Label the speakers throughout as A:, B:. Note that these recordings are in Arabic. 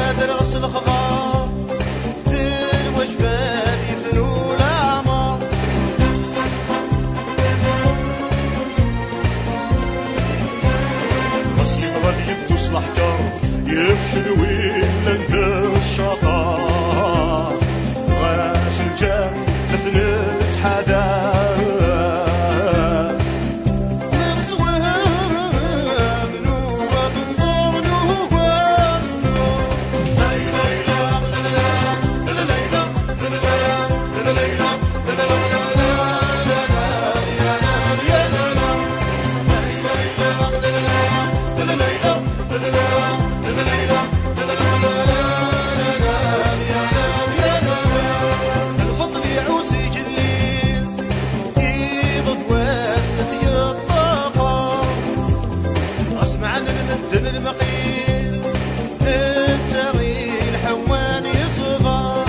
A: قادر غسل خضار دير وجبات يفنوا الأعمار. بس يضرب يبدو صلاح كار يفشل وين لقى الشطار غاس الجاه مثلت حدا المقيل التغييل حواني صغار.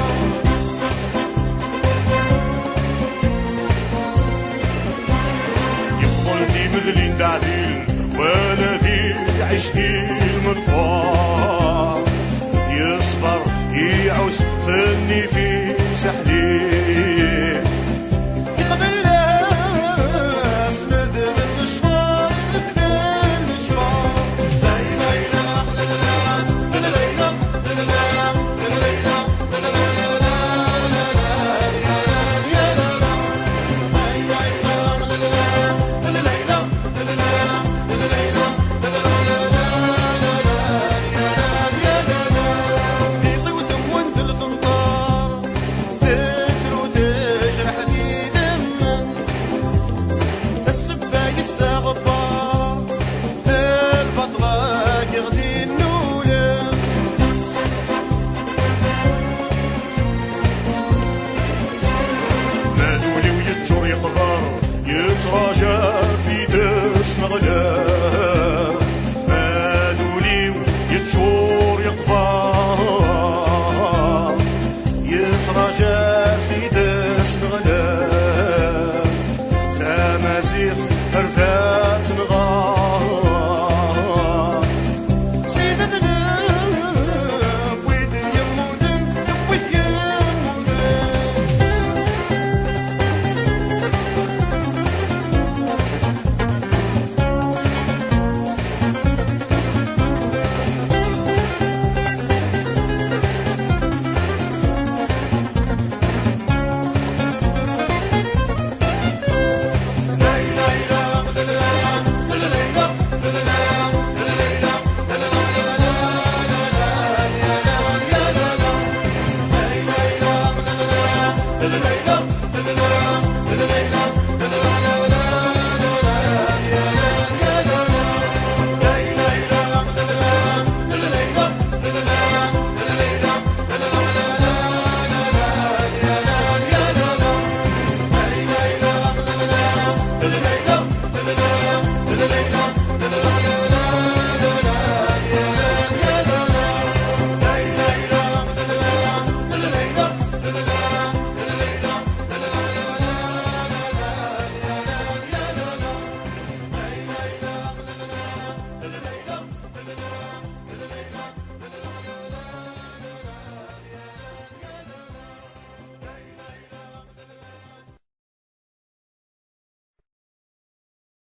A: يفضل ذي مذلين دعديل ولا ذي عشتي المطار يصبر يعوس فني في سحلي يقبل ناس ندم المشوار سند المشوار. يتراجع في دس نغلا مالولي يتشور يقفار يتراجع في دس نغلا تماسيخ رفات نغار.